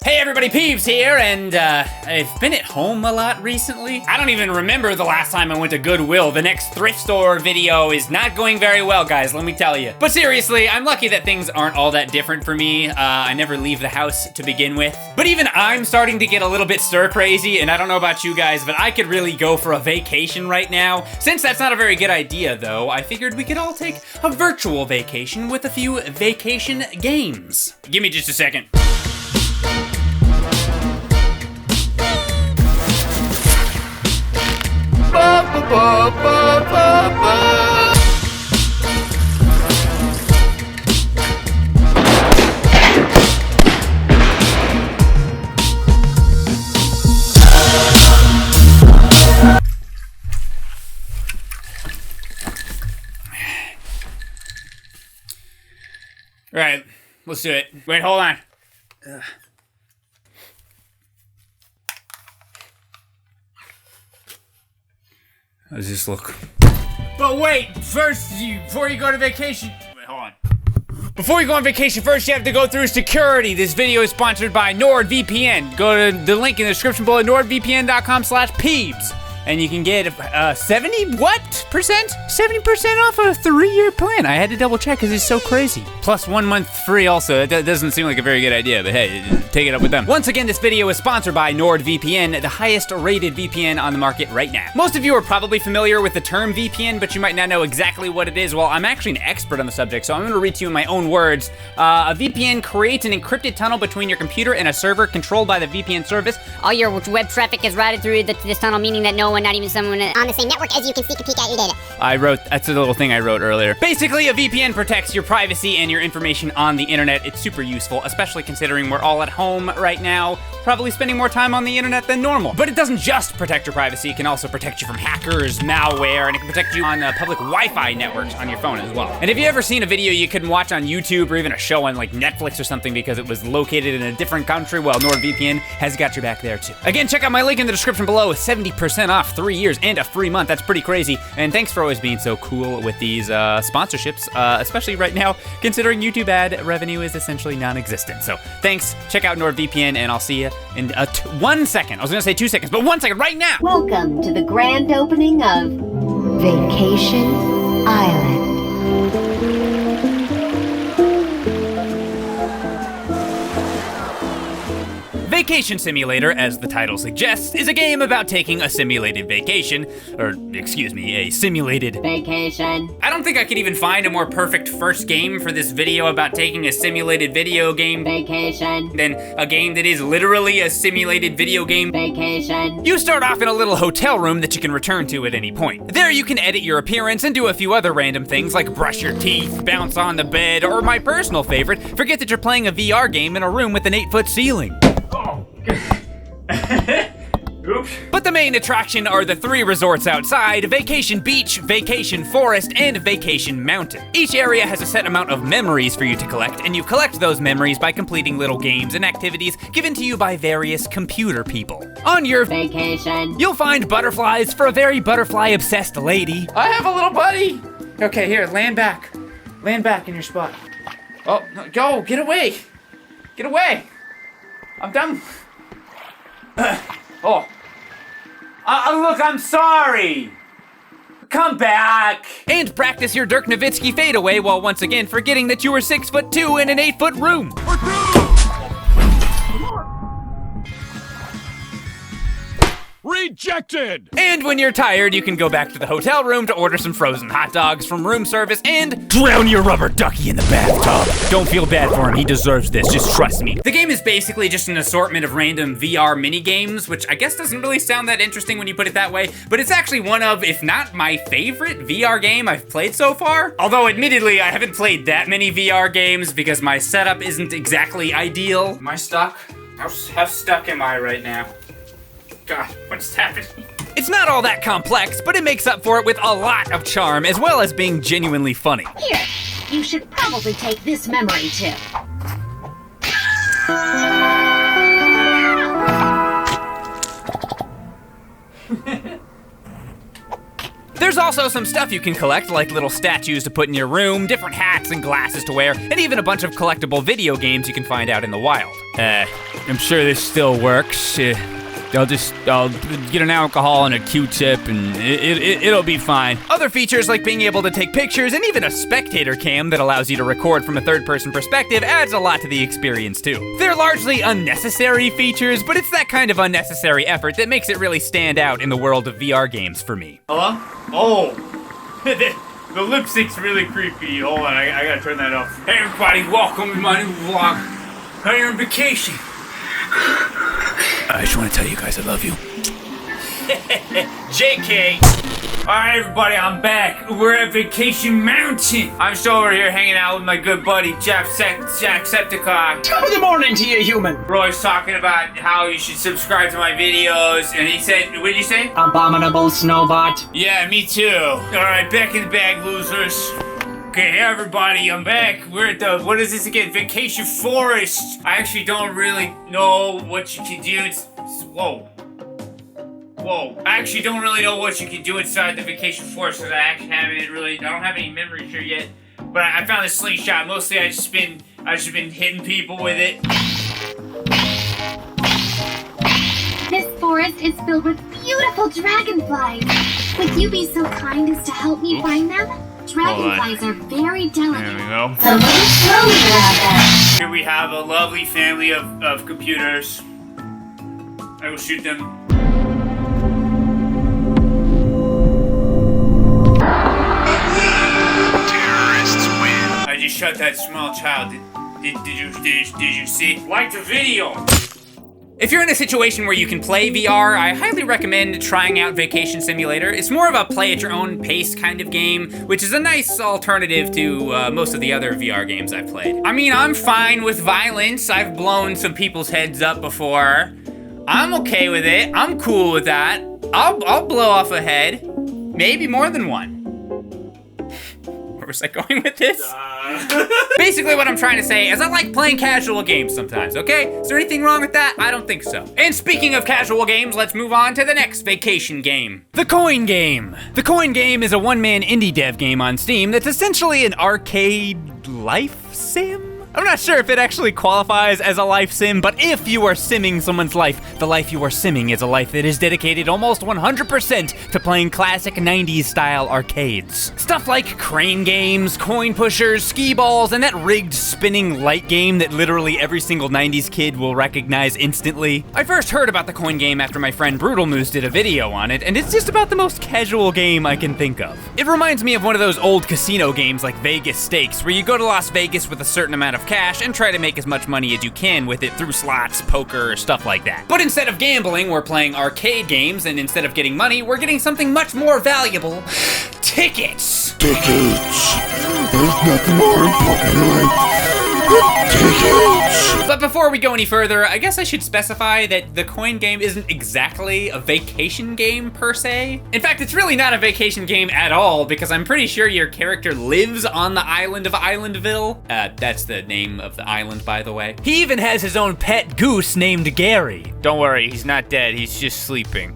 Hey everybody, Peebs here, and I've been at home a lot recently. I don't even remember the last time I went to Goodwill. The next thrift store video is not going very well, guys, let me tell you. But seriously, I'm lucky that things aren't all that different for me. I never leave the house to begin with. But even I'm starting to get a little bit stir crazy, and I don't know about you guys, but I could really go for a vacation right now. Since that's not a very good idea, though, I figured we could all take a virtual vacation with a few vacation games. Give me just a second. Right, let's do it. Wait, hold on. How does this look? But wait, first, before you go to vacation, wait, hold on. Before you go on vacation, first you have to go through security. This video is sponsored by NordVPN. Go to the link in the description below, nordvpn.com/Peebs. And you can get 70% off a 3-year plan. I had to double check because it's so crazy. Plus 1 month free also. That doesn't seem like a very good idea, but hey, take it up with them. Once again, this video is sponsored by NordVPN, the highest rated VPN on the market right now. Most of you are probably familiar with the term VPN, but you might not know exactly what it is. Well, I'm actually an expert on the subject, so I'm gonna read to you in my own words. A VPN creates an encrypted tunnel between your computer and a server controlled by the VPN service. All your web traffic is routed through this tunnel, meaning that no one, not even someone on the same network as you can sneak a peek at your data. That's a little thing I wrote earlier. Basically, a VPN protects your privacy and your information on the internet. It's super useful, especially considering we're all at home right now, probably spending more time on the internet than normal. But it doesn't just protect your privacy, it can also protect you from hackers, malware, and it can protect you on public Wi-Fi networks on your phone as well. And have you ever seen a video you couldn't watch on YouTube or even a show on like Netflix or something because it was located in a different country? Well, NordVPN has got your back there too. Again, check out my link in the description below with 70% off 3 years and a free month. That's pretty crazy. And thanks for always being so cool with these sponsorships, especially right now, considering YouTube ad revenue is essentially non-existent. So thanks, check out NordVPN, and I'll see you in 1 second. I was gonna say 2 seconds, but 1 second right now. Welcome to the grand opening of Vacation Island. Vacation Simulator, as the title suggests, is a game about taking a simulated vacation, or excuse me, a simulated vacation. I don't think I could even find a more perfect first game for this video about taking a simulated video game Vacation. than a game that is literally a simulated video game Vacation. You start off in a little hotel room that you can return to at any point. There you can edit your appearance and do a few other random things like brush your teeth, bounce on the bed, or my personal favorite, forget that you're playing a VR game in a room with an 8-foot ceiling. Oops. But the main attraction are the 3 resorts outside: Vacation Beach, Vacation Forest, and Vacation Mountain. Each area has a set amount of memories for you to collect, and you collect those memories by completing little games and activities given to you by various computer people. On your vacation, you'll find butterflies for a very butterfly-obsessed lady. I have a little buddy! Okay, here, land back. Land back in your spot. Oh, no, go, get away! Get away! I'm done. Look, I'm sorry. Come back. And practice your Dirk Nowitzki fadeaway while once again forgetting that you were 6'2" in an 8-foot room. Rejected! And when you're tired, you can go back to the hotel room to order some frozen hot dogs from room service and drown your rubber ducky in the bathtub. Don't feel bad for him, he deserves this, just trust me. The game is basically just an assortment of random VR mini games, which I guess doesn't really sound that interesting when you put it that way, but it's actually one of, if not my favorite VR game I've played so far. Although admittedly, I haven't played that many VR games because my setup isn't exactly ideal. Am I stuck? How stuck am I right now? God, what's happening? It's not all that complex, but it makes up for it with a lot of charm, as well as being genuinely funny. Here, you should probably take this memory chip. There's also some stuff you can collect, like little statues to put in your room, different hats and glasses to wear, and even a bunch of collectible video games you can find out in the wild. I'm sure this still works. I'll get an alcohol and a Q-tip and it'll be fine. Other features like being able to take pictures and even a spectator cam that allows you to record from a third-person perspective adds a lot to the experience too. They're largely unnecessary features, but it's that kind of unnecessary effort that makes it really stand out in the world of VR games for me. Hello? Oh, the lipstick's really creepy. Hold on, I gotta turn that off. Hey everybody, welcome to my new vlog. I'm on vacation. I just want to tell you guys I love you. JK. Alright everybody, I'm back. We're at Vacation Mountain. I'm still over here hanging out with my good buddy Jacksepticeye. Top of the morning to you, human. We're always talking about how you should subscribe to my videos, and he said, what did you say? Abominable Snowbot. Yeah, me too. Alright, back in the bag, losers. Okay, hey everybody, I'm back. We're at the, what is this again? Vacation Forest. I actually don't really know what you can do. Whoa. I actually don't really know what you can do inside the Vacation Forest because I don't have any memories here yet. But I found this slingshot. Mostly I've just been hitting people with it. This forest is filled with beautiful dragonflies. Would you be so kind as to help me find them? Dragonflies are very delicate. There we go. So move slowly around them. Here we have a lovely family of computers. I will shoot them. Terrorists win. I just shot that small child. Did you see? Like the video. If you're in a situation where you can play VR, I highly recommend trying out Vacation Simulator. It's more of a play at your own pace kind of game, which is a nice alternative to most of the other VR games I've played. I mean, I'm fine with violence. I've blown some people's heads up before. I'm okay with it. I'm cool with that. I'll blow off a head. Maybe more than one. Where was I going with this? Basically what I'm trying to say is I like playing casual games sometimes, okay? Is there anything wrong with that? I don't think so. And speaking of casual games, let's move on to the next vacation game. The Coin Game. The Coin Game is a one-man indie dev game on Steam that's essentially an arcade life sim? I'm not sure if it actually qualifies as a life sim, but if you are simming someone's life, the life you are simming is a life that is dedicated almost 100% to playing classic 90s style arcades. Stuff like crane games, coin pushers, skee balls, and that rigged spinning light game that literally every single 90s kid will recognize instantly. I first heard about the Coin Game after my friend Brutal Moose did a video on it, and it's just about the most casual game I can think of. It reminds me of one of those old casino games like Vegas Stakes, where you go to Las Vegas with a certain amount of cash and try to make as much money as you can with it through slots, poker, stuff like that. But instead of gambling, we're playing arcade games, and instead of getting money, we're getting something much more valuable. Tickets! Tickets! There's nothing more important in life than tickets! But before we go any further, I guess I should specify that the Coin Game isn't exactly a vacation game per se. In fact, it's really not a vacation game at all, because I'm pretty sure your character lives on the island of Islandville. That's the name of the island, by the way. He even has his own pet goose named Gary. Don't worry, he's not dead. He's just sleeping.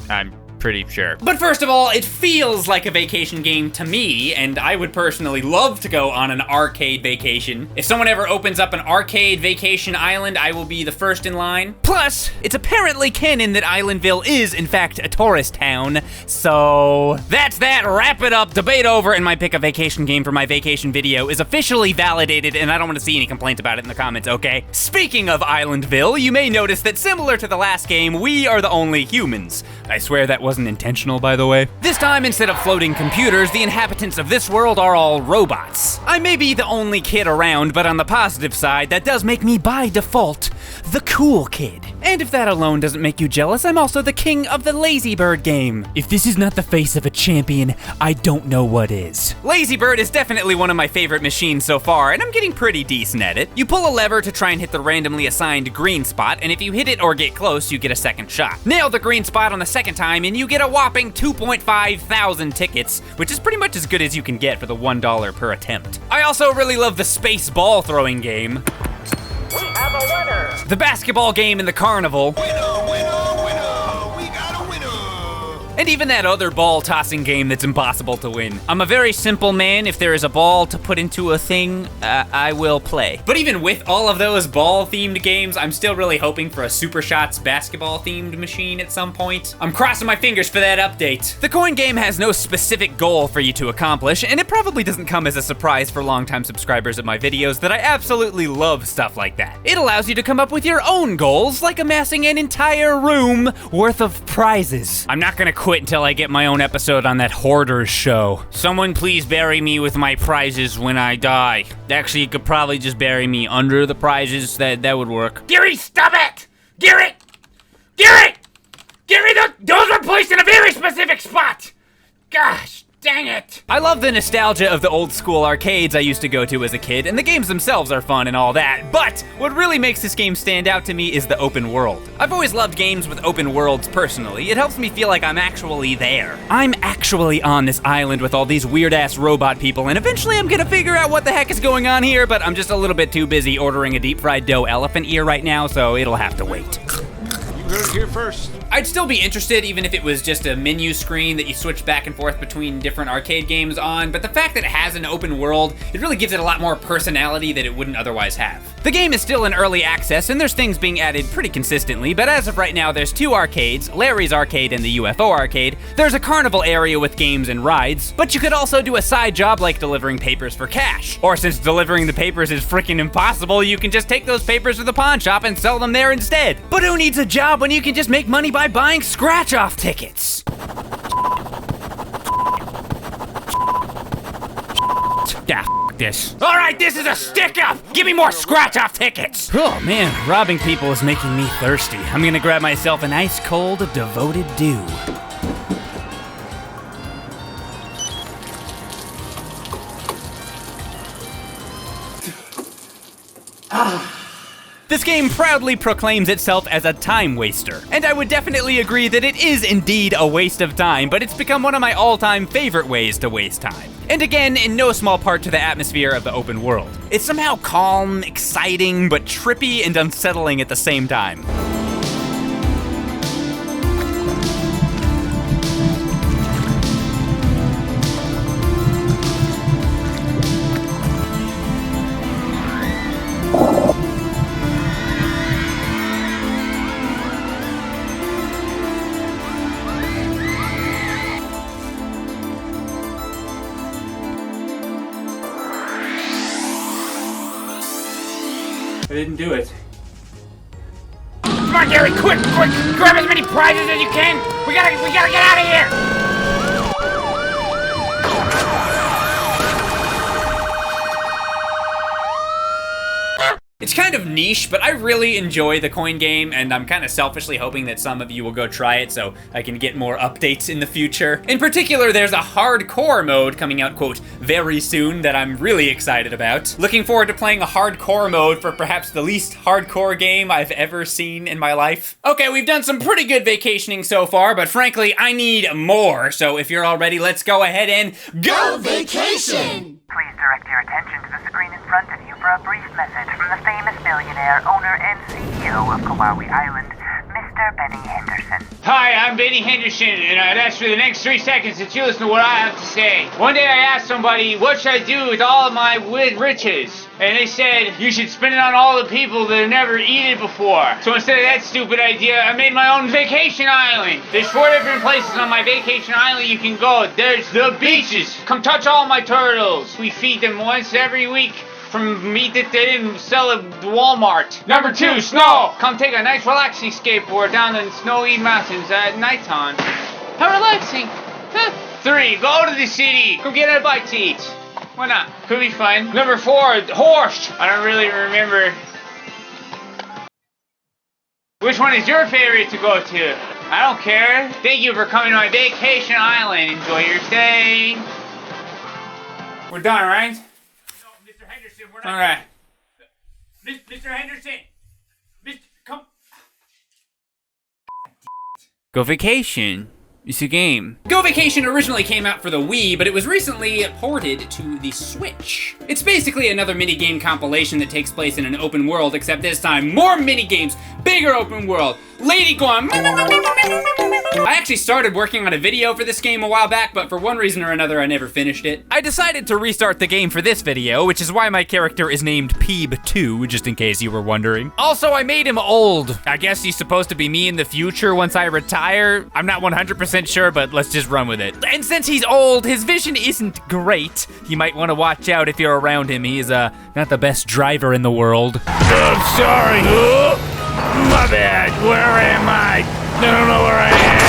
I'm pretty sure. But first of all, it feels like a vacation game to me, and I would personally love to go on an arcade vacation. If someone ever opens up an arcade vacation island, I will be the first in line. Plus, it's apparently canon that Islandville is, in fact, a tourist town. So, that's that. Wrap it up. Debate over, and my pick a vacation game for my vacation video is officially validated, and I don't want to see any complaints about it in the comments, okay? Speaking of Islandville, you may notice that similar to the last game, we are the only humans. I swear that wasn't intentional, by the way. This time, instead of floating computers, the inhabitants of this world are all robots. I may be the only kid around, but on the positive side, that does make me, by default, the cool kid. And if that alone doesn't make you jealous, I'm also the king of the Lazy Bird game. If this is not the face of a champion, I don't know what is. Lazy Bird is definitely one of my favorite machines so far, and I'm getting pretty decent at it. You pull a lever to try and hit the randomly assigned green spot, and if you hit it or get close, you get a second shot. Nail the green spot on the second time, and you get a whopping 2.5 thousand tickets, which is pretty much as good as you can get for the $1 per attempt. I also really love the space ball throwing game. We have a winner! The basketball game in the carnival. Winner, winner, winner! We got a winner! And even that other ball-tossing game that's impossible to win. I'm a very simple man. If there is a ball to put into a thing, I will play. But even with all of those ball-themed games, I'm still really hoping for a Super Shots basketball-themed machine at some point. I'm crossing my fingers for that update. The coin game has no specific goal for you to accomplish, and it probably doesn't come as a surprise for longtime subscribers of my videos that I absolutely love stuff like that. It allows you to come up with your own goals, like amassing an entire room worth of prizes. I'm not gonna quit until I get my own episode on that Hoarders show. Someone please bury me with my prizes when I die. Actually, you could probably just bury me under the prizes. That would work. Gary, stop it! Gary! Gary! Gary, those were placed in a very specific spot! Gosh. Dang it! I love the nostalgia of the old school arcades I used to go to as a kid, and the games themselves are fun and all that, but what really makes this game stand out to me is the open world. I've always loved games with open worlds personally. It helps me feel like I'm actually there. I'm actually on this island with all these weird-ass robot people, and eventually I'm gonna figure out what the heck is going on here, but I'm just a little bit too busy ordering a deep-fried dough elephant ear right now, so it'll have to wait. You heard it here first. I'd still be interested even if it was just a menu screen that you switch back and forth between different arcade games on, but the fact that it has an open world, it really gives it a lot more personality that it wouldn't otherwise have. The game is still in early access and there's things being added pretty consistently, but as of right now there's 2 arcades, Larry's Arcade and the UFO Arcade. There's a carnival area with games and rides, but you could also do a side job like delivering papers for cash. Or since delivering the papers is freaking impossible, you can just take those papers to the pawn shop and sell them there instead. But who needs a job when you can just make money by buying scratch-off tickets? Ah, f this. All right, this is a stick-up! Give me more scratch-off tickets! Oh man, robbing people is making me thirsty. I'm gonna grab myself an ice-cold, devoted dew. This game proudly proclaims itself as a time waster, and I would definitely agree that it is indeed a waste of time, but it's become one of my all-time favorite ways to waste time. And again, in no small part to the atmosphere of the open world. It's somehow calm, exciting, but trippy and unsettling at the same time. I didn't do it. Come on, Gary, quick! Grab as many prizes as you can! We gotta get out of here! It's kind of niche, but I really enjoy the coin game, and I'm kind of selfishly hoping that some of you will go try it so I can get more updates in the future. In particular, there's a hardcore mode coming out, quote, very soon that I'm really excited about. Looking forward to playing a hardcore mode for perhaps the least hardcore game I've ever seen in my life. Okay, we've done some pretty good vacationing so far, but frankly, I need more. So if you're all ready, let's go ahead and go vacation! Please direct your attention to the screen in front of you for a brief message from the famous millionaire, owner, and CEO of Kauai Island, Mr. Benny Henderson. Hi, I'm Benny Henderson, and that's for the next 3 seconds that you listen to what I have to say. One day I asked somebody, what should I do with all of my riches? And they said, you should spend it on all the people that have never eaten before. So instead of that stupid idea, I made my own vacation island. There's 4 different places on my vacation island you can go. There's the beaches. Come touch all my turtles. We feed them once every week from meat that they didn't sell at Walmart. Number 2, snow. Come take a nice relaxing skateboard down the snowy mountains at nighttime. How relaxing. 3, go to the city. Go get a bite to eat. Why not? Could be fun. Number 4, horse. I don't really remember. Which one is your favorite to go to? I don't care. Thank you for coming to my vacation island. Enjoy your stay. We're done, right? No, Mr. Henderson, we're not. All right. Mr. Henderson. Come. Go vacation. It's a game. Go Vacation originally came out for the Wii, but it was recently ported to the Switch. It's basically another minigame compilation that takes place in an open world, except this time more minigames, bigger open world, lady going I actually started working on a video for this game a while back, but for one reason or another, I never finished it. I decided to restart the game for this video, which is why my character is named Peeb2, just in case you were wondering. Also, I made him old. I guess he's supposed to be me in the future once I retire. I'm not 100% sure, but let's just run with it. And since he's old, his vision isn't great. You might want to watch out if you're around him. He is not the best driver in the world. I'm sorry. Oh, my bad. Where am I? I don't know where I am.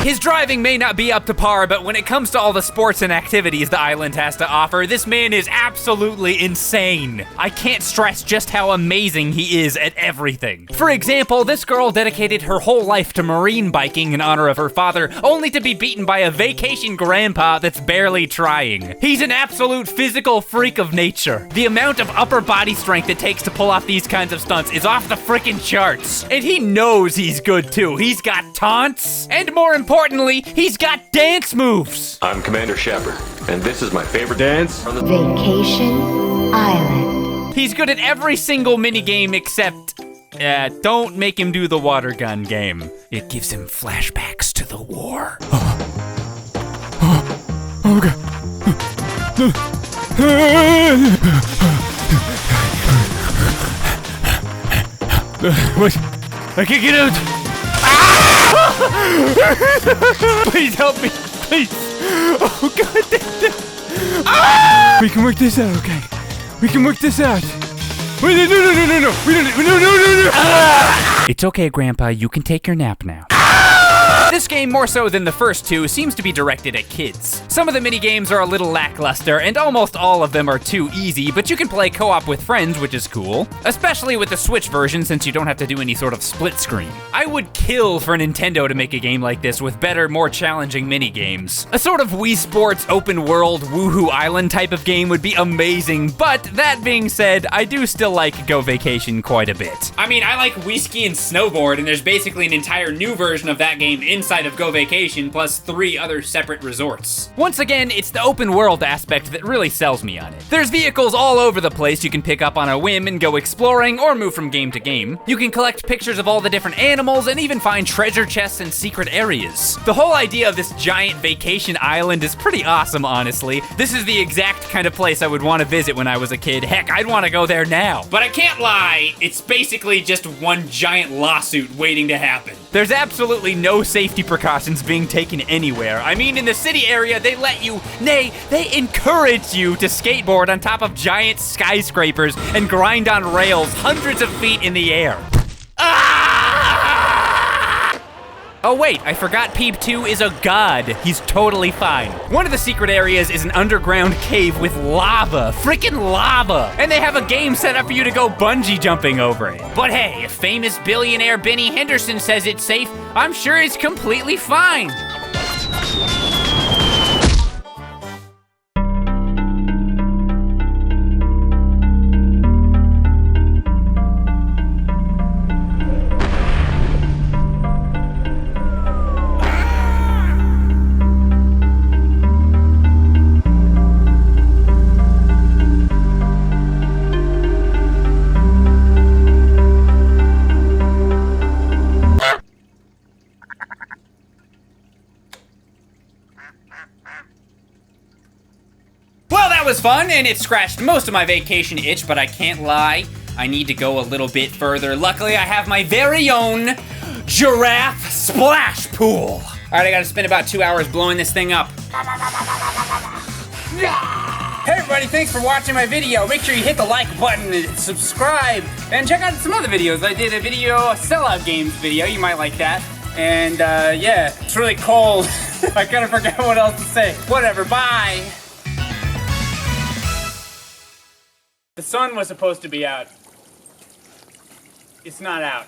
His driving may not be up to par, but when it comes to all the sports and activities the island has to offer, this man is absolutely insane. I can't stress just how amazing he is at everything. For example, this girl dedicated her whole life to marine biking in honor of her father, only to be beaten by a vacation grandpa that's barely trying. He's an absolute physical freak of nature. The amount of upper body strength it takes to pull off these kinds of stunts is off the freaking charts. And he knows he's good too. He's got taunts, and more importantly, he's got dance moves. I'm Commander Shepard, and this is my favorite dance. Vacation Island. He's good at every single minigame except, don't make him do the water gun game. It gives him flashbacks to the war. Okay. What? I can't get out. Please help me, please. Oh, God damn it. Ah! We can work this out, okay? We can work this out. Wait, no. No. Ah! It's okay, Grandpa. You can take your nap now. This game, more so than the first two, seems to be directed at kids. Some of the minigames are a little lackluster, and almost all of them are too easy, but you can play co-op with friends, which is cool. Especially with the Switch version, since you don't have to do any sort of split screen. I would kill for Nintendo to make a game like this with better, more challenging minigames. A sort of Wii Sports open world Woohoo Island type of game would be amazing, but that being said, I do still like Go Vacation quite a bit. I mean, I like Wii Ski and Snowboard, and there's basically an entire new version of that game inside of Go Vacation, plus 3 other separate resorts. Once again, it's the open world aspect that really sells me on it. There's vehicles all over the place you can pick up on a whim and go exploring or move from game to game. You can collect pictures of all the different animals and even find treasure chests and secret areas. The whole idea of this giant vacation island is pretty awesome, honestly. This is the exact kind of place I would want to visit when I was a kid. Heck, I'd want to go there now. But I can't lie, it's basically just one giant lawsuit waiting to happen. There's absolutely no safety precautions being taken anywhere. I mean, in the city area, they let you, nay, they encourage you to skateboard on top of giant skyscrapers and grind on rails hundreds of feet in the air. Oh wait, I forgot Peeb2 is a god. He's totally fine. One of the secret areas is an underground cave with lava, freaking lava. And they have a game set up for you to go bungee jumping over it. But hey, if famous billionaire Benny Henderson says it's safe, I'm sure it's completely fine. Was fun, and it scratched most of my vacation itch, but I can't lie, I need to go a little bit further. Luckily, I have my very own giraffe splash pool. All right, I gotta spend about 2 hours blowing this thing up. Hey everybody, thanks for watching my video. Make sure you hit the like button and subscribe, and check out some other videos. I did a sellout games video, you might like that. And yeah, it's really cold. I kind of forgot what else to say. Whatever, bye. The sun was supposed to be out. It's not out.